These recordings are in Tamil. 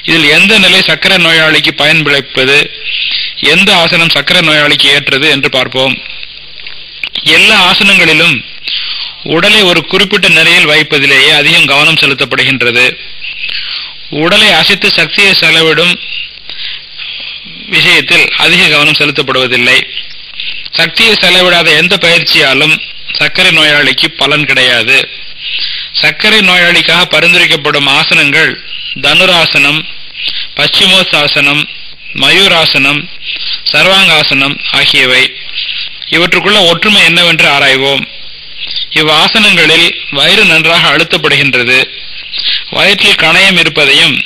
இதில் எந்த நிலை சர்க்கரை நோயாளிக்கு பயன் விளைப்பது, எந்த ஆசனம் சர்க்கரை நோயாளிக்கு ஏற்றது என்று பார்ப்போம். எல்லா ஆசனங்களிலும் உடலை ஒரு குறிப்பிட்ட நிலையில் வைப்பதிலேயே அதிகம் கவனம் செலுத்தப்படுகின்றது. உடலை அசைத்து சக்தியை செலவிடும் விஷயத்தில் அதிக கவனம் செலுத்தப்படுவதில்லை. சக்தியை செலவிடாத எந்த பயிற்சியாலும் சர்க்கரை நோயாளிக்கு பலன் கிடையாது. சர்க்கரை நோயாளிக்காக பரிந்துரைக்கப்படும் ஆசனங்கள் தனுராசனம், பశ్చిమோத்தாசனம், மயூராசனம், சர்வாங்காசனம் ஆகியவை. இவற்றுக்குள்ள ஒற்றுமை என்னவென்று ஆராய்வோம். இவ்வாசனங்களில் வயிறு நன்றாக அழுத்தப்படுகின்றது. வயிற்றில் கணையம் இருப்பதையும்,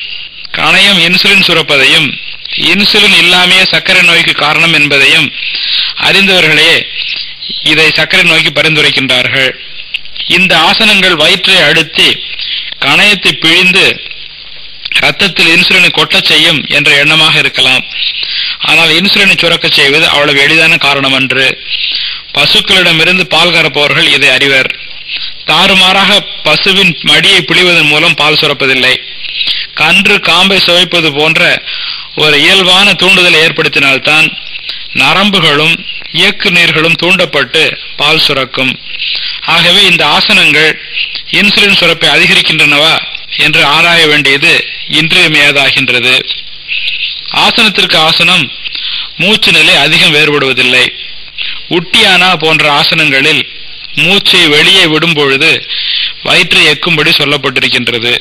கணையம் இன்சுலின் சுரப்பதையும், இன்சுலின் இல்லாமைய சர்க்கரை நோய்க்கு காரணம் என்பதையும் அறிந்தவர்களே இதை சர்க்கரை நோய்க்கு பரிந்துரைக்கின்றார்கள். இந்த ஆசனங்கள் வயிற்றை அழுத்தி கணையத்தை பிழிந்து இரத்தத்தில் இன்சுலினை கொட்டச் செய்யும் என்ற எண்ணமாக இருக்கலாம். ஆனால் இன்சுலினை சுரக்க செய்வது அவ்வளவு எளிதான காரணம் அன்று. பசுக்களிடமிருந்து பால் கறப்பவர்கள் இதை அறிவர். தாறுமாறாக பசுவின் மடியை பிழிவதன் மூலம் பால் சுரப்பதில்லை. கன்று காம்பை சுவைப்பது போன்ற ஒரு இயல்பான தூண்டுதலை ஏற்படுத்தினால்தான் நரம்புகளும் இயக்கு நீர்களும் தூண்டப்பட்டு பால் சுரக்கும். ஆகவே இந்த ஆசனங்கள் இன்சுலின் சுரப்பை அதிகரிக்கின்றனவா என்று ஆராய வேண்டியது இன்றியமையாதாகின்றது. ஆசனத்திற்கு ஆசனம் மூச்சு நிலை அதிகம் வேறுபடுவதில்லை. உட்டியானா போன்ற ஆசனங்களில் மூச்சை வெளியே விடும் பொழுது வயிற்றை எக்கும்படி சொல்லப்பட்டிருக்கின்றது.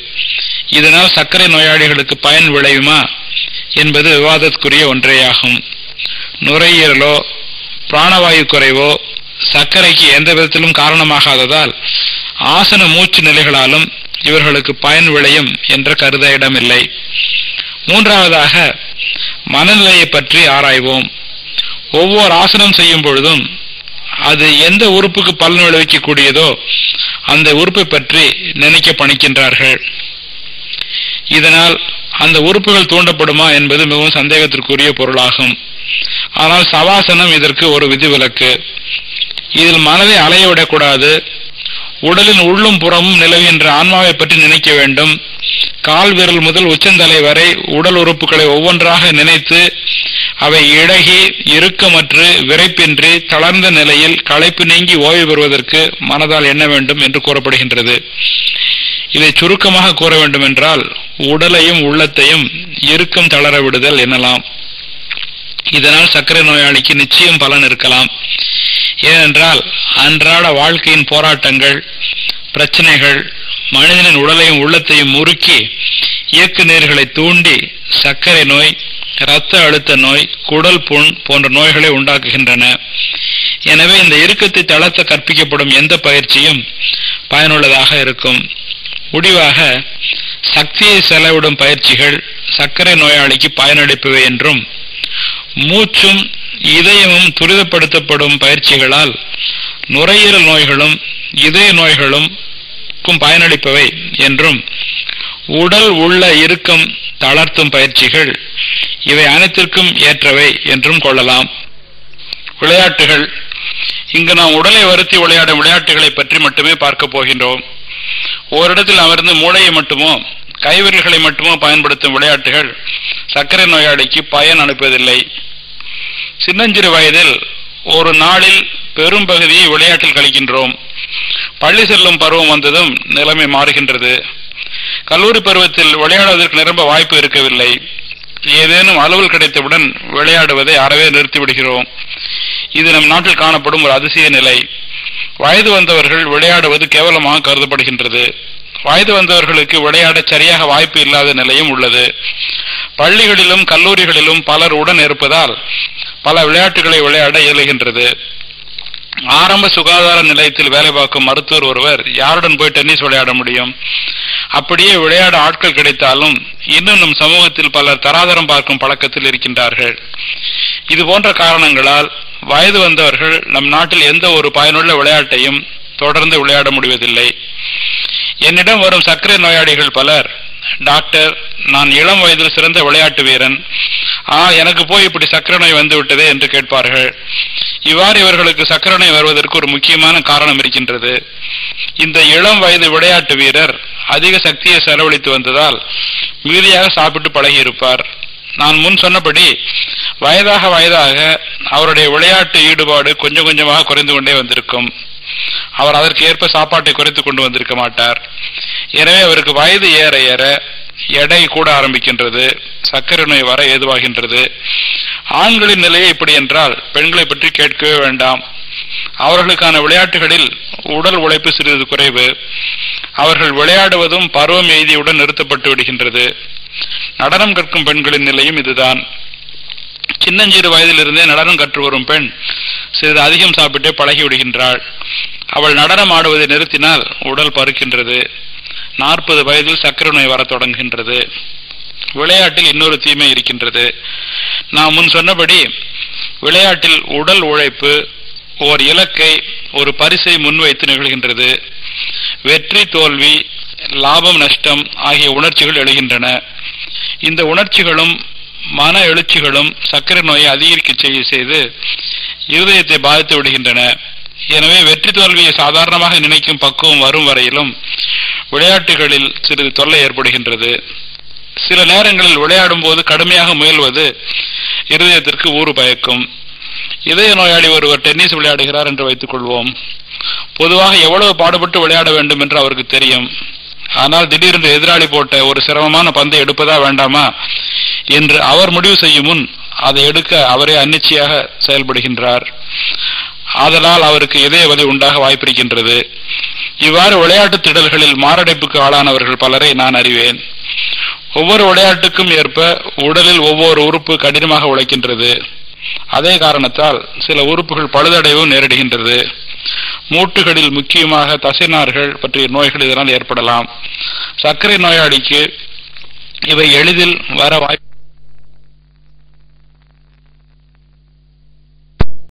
இதனால் சர்க்கரை நோயாளிகளுக்கு பயன் விளையுமா என்பது விவாதத்துக்குரிய ஒன்றேயாகும். நுரையீரலோ பிராணவாயு குறைவோ சர்க்கரைக்கு எந்த விதத்திலும் காரணமாகாததால் ஆசன மூச்சு நிலைகளாலும் இவர்களுக்கு பயன் விளையும் என்ற கருத இடமில்லை. மூன்றாவதாக மனநிலையை பற்றி ஆராய்வோம். ஒவ்வொரு ஆசனம் செய்யும் பொழுதும் அது எந்த உறுப்புக்கு பலன் விளைவிக்கக்கூடியதோ அந்த உறுப்பை பற்றி நினைக்க பணிக்கின்றார்கள். இதனால் அந்த உறுப்புகள் தூண்டப்படுமா என்பது மிகவும் சந்தேகத்திற்குரிய பொருளாகும். ஆனால் சவாசனம் இதற்கு ஒரு விதிவிலக்கு. இதில் மனதை அலைய விடக்கூடாது. உடலின் உள்ளும் புறமும் நிலவுகின்ற ஆன்மாவை பற்றி நினைக்க வேண்டும். கால் விரல் முதல் உச்சந்தலை வரை உடல் உறுப்புகளை ஒவ்வொன்றாக நினைத்து அவை இழகி இறுக்கமற்று விரைப்பின்றி தளர்ந்த நிலையில் களைப்பு நீங்கி ஓய்வு பெறுவதற்கு மனதால் எண்ண வேண்டும் என்று கூறப்படுகின்றது. இதை சுருக்கமாக கூற வேண்டுமென்றால் உடலையும் உள்ளத்தையும் இறுக்கம் தளர விடுதல் எனலாம். இதனால் சர்க்கரை நோயாளிக்கு நிச்சயம் பலன் இருக்கலாம். ஏனென்றால் அன்றாட வாழ்க்கையின் போராட்டங்கள், பிரச்சனைகள் மனிதனின் உடலையும் உள்ளத்தையும் முறுக்கி இயக்கு நீர்களை தூண்டி சர்க்கரை நோய், இரத்த அழுத்த நோய், குடல் புண் போன்ற நோய்களை உண்டாக்குகின்றன. எனவே இந்த இறுக்கத்தை தளர்த்த கற்பிக்கப்படும் எந்த பயிற்சியும் பயனுள்ளதாக இருக்கும். முடிவாக சக்தியை செலவிடும் பயிற்சிகள் சர்க்கரை நோயாளிக்கு பயனளிப்பவை என்றும், மூச்சும் இதயமும் துரிதப்படுத்தப்படும் பயிற்சிகளால் நுரையீரல் நோய்களும் இதய நோய்களும் பயனளிப்பவை என்றும், உடல் உள்ள இறுக்கம் தளர்த்தும் பயிற்சிகள் இவை அனைத்திற்கும் ஏற்றவை என்றும் கொள்ளலாம். விளையாட்டுகள். இங்கு நாம் உடலை வருத்தி விளையாடும் விளையாட்டுகளை பற்றி மட்டுமே பார்க்க போகின்றோம். ஓரிடத்தில் அமர்ந்து மூளையை மட்டுமோ கைவிரல்களை மட்டுமோ பயன்படுத்தும் விளையாட்டுகள் சர்க்கரை நோயாளிக்கு பயன் அளிப்பதில்லை. சின்னஞ்சிறு வயதில் ஒரு நாளில் பெரும் பகுதியை விளையாட்டில் கழிக்கின்றோம். பள்ளி செல்லும் பருவம் வந்ததும் நிலைமை மாறுகின்றது. கல்லூரி பருவத்தில் விளையாடுவதற்கு நிரம்ப வாய்ப்பு இருக்கவில்லை. ஏதேனும் அலுவல் கிடைத்தவுடன் விளையாடுவதை அறவே நிறுத்திவிடுகிறோம். இது நம் நாட்டில் காணப்படும் ஒரு அதிசய நிலை. வயது வந்தவர்கள் விளையாடுவது கேவலமாக கருதப்படுகின்றது. வயது வந்தவர்களுக்கு விளையாட சரியாக வாய்ப்பு இல்லாத நிலையும் உள்ளது. பள்ளிகளிலும் கல்லூரிகளிலும் பலர் உடன் இருப்பதால் பல விளையாட்டுகளை விளையாட இயலுகின்றது. ஆரம்ப சுகாதார நிலையத்தில் வேலை பார்க்கும் மருத்துவர் ஒருவர் யாருடன் போய் டென்னிஸ் விளையாட முடியும்? அப்படியே விளையாட ஆட்கள் கிடைத்தாலும் இன்னும் நம் சமூகத்தில் பலர் தராதரம் பார்க்கும் பழக்கத்தில் இருக்கின்றார்கள். இது போன்ற காரணங்களால் வயது வந்தவர்கள் நம் நாட்டில் எந்த ஒரு பயனுள்ள விளையாட்டையும் தொடர்ந்து விளையாட முடிவதில்லை. என்னிடம் வரும் சர்க்கரை நோயாளிகள் பலர், டாக்டர், நான் இளம் வயதில் சிறந்த விளையாட்டு வீரன், எனக்கு போய் இப்படி சர்க்கரை நோய் வந்து விட்டதே என்று கேட்பார்கள். இவ்வாறு இவர்களுக்கு சர்க்கரை நோய் வருவதற்கு ஒரு முக்கியமான காரணம் இருக்கின்றது. இந்த இளம் வயது விளையாட்டு வீரர் அதிக சக்தியை செலவழித்து வந்ததால் மீதியாக சாப்பிட்டு பழகியிருப்பார். நான் முன் சொன்னபடி வயதாக வயதாக அவருடைய விளையாட்டு ஈடுபாடு கொஞ்சம் கொஞ்சமாக குறைந்து கொண்டே வந்திருக்கும். அவர் அதற்கு ஏற்ப சாப்பாட்டை குறைத்துக் கொண்டு வந்திருக்க மாட்டார். எனவே அவருக்கு வயது ஏற ஏற எடை கூட ஆரம்பிக்கின்றது, சர்க்கரை நோய் வர ஏதுவாகின்றது. ஆண்களின் நிலையை இப்படி என்றால் பெண்களை பற்றி கேட்கவே வேண்டாம். அவர்களுக்கான விளையாட்டுகளில் உடல் உழைப்பு சிறிது குறைவு. அவர்கள் விளையாடுவதும் பருவம் எய்தியுடன் நிறுத்தப்பட்டு விடுகின்றது. நடனம் கற்கும் பெண்களின் நிலையும் இதுதான். சின்னஞ்சிறு வயதிலிருந்தே நடனம் கற்று வரும் பெண் சிறிது அதிகம் சாப்பிட்டே பழகி விடுகின்றாள். அவள் நடனம் ஆடுவதை நிறுத்தினால் உடல் பருக்கின்றது. 40 வயதில் சர்க்கரை நோய் வர தொடங்குகின்றது. விளையாட்டில் இன்னொரு தீமை இருக்கின்றது. நான் முன் சொன்னபடி விளையாட்டில் உடல் உழைப்பு ஓர் இலக்கை, ஒரு பரிசை முன்வைத்து நிகழ்கின்றது. வெற்றி தோல்வி, லாபம் நஷ்டம் ஆகிய உணர்ச்சிகள் எழுகின்றன. இந்த உணர்ச்சிகளும் மன எழுச்சிகளும் சர்க்கரை நோயை அதிகரிக்க செய்து இருதயத்தை பாதித்து விடுகின்றன. எனவே வெற்றி தோல்வியை சாதாரணமாக நினைக்கும் பக்குவம் வரும் வரையிலும் விளையாட்டுகளில் சிறிது தொல்லை ஏற்படுகின்றது. சில நேரங்களில் விளையாடும் போது கடுமையாக முயல்வது இருதயத்திற்கு ஊறு பயக்கும். இதய நோயாளி ஒருவர் டென்னிஸ் விளையாடுகிறார் என்று வைத்துக் கொள்வோம். பொதுவாக எவ்வளவு பாடுபட்டு விளையாட வேண்டும் என்று அவருக்கு தெரியும். ஆனால் திடீரென்று எதிராளி போட்ட ஒரு சிரமமான பந்தை எடுப்பதா வேண்டாமா என்று அவர் முடிவு செய்யும் முன் அதை எடுக்க அவரே அன்னிச்சையாக செயல்படுகின்றார். ஆதலால் அவருக்கு இதய வலி உண்டாக வாய்ப்பிருக்கின்றது. இவ்வாறு விளையாட்டு திடல்களில் மாரடைப்புக்கு ஆளானவர்கள் பலரை நான் அறிவேன். ஒவ்வொரு விளையாட்டுக்கும் ஏற்ப உடலில் ஒவ்வொரு உறுப்பு கடினமாக உழைக்கின்றது. அதே காரணத்தால் சில உறுப்புகள் பழுதடைவும் நேரிடுகின்றது. மூட்டுகளில் முக்கியமாக தசைநார்கள் பற்றிய நோய்கள் இதனால் ஏற்படலாம். சர்க்கரை நோயாளிக்கு இவை எளிதில் வர வாய்ப்பு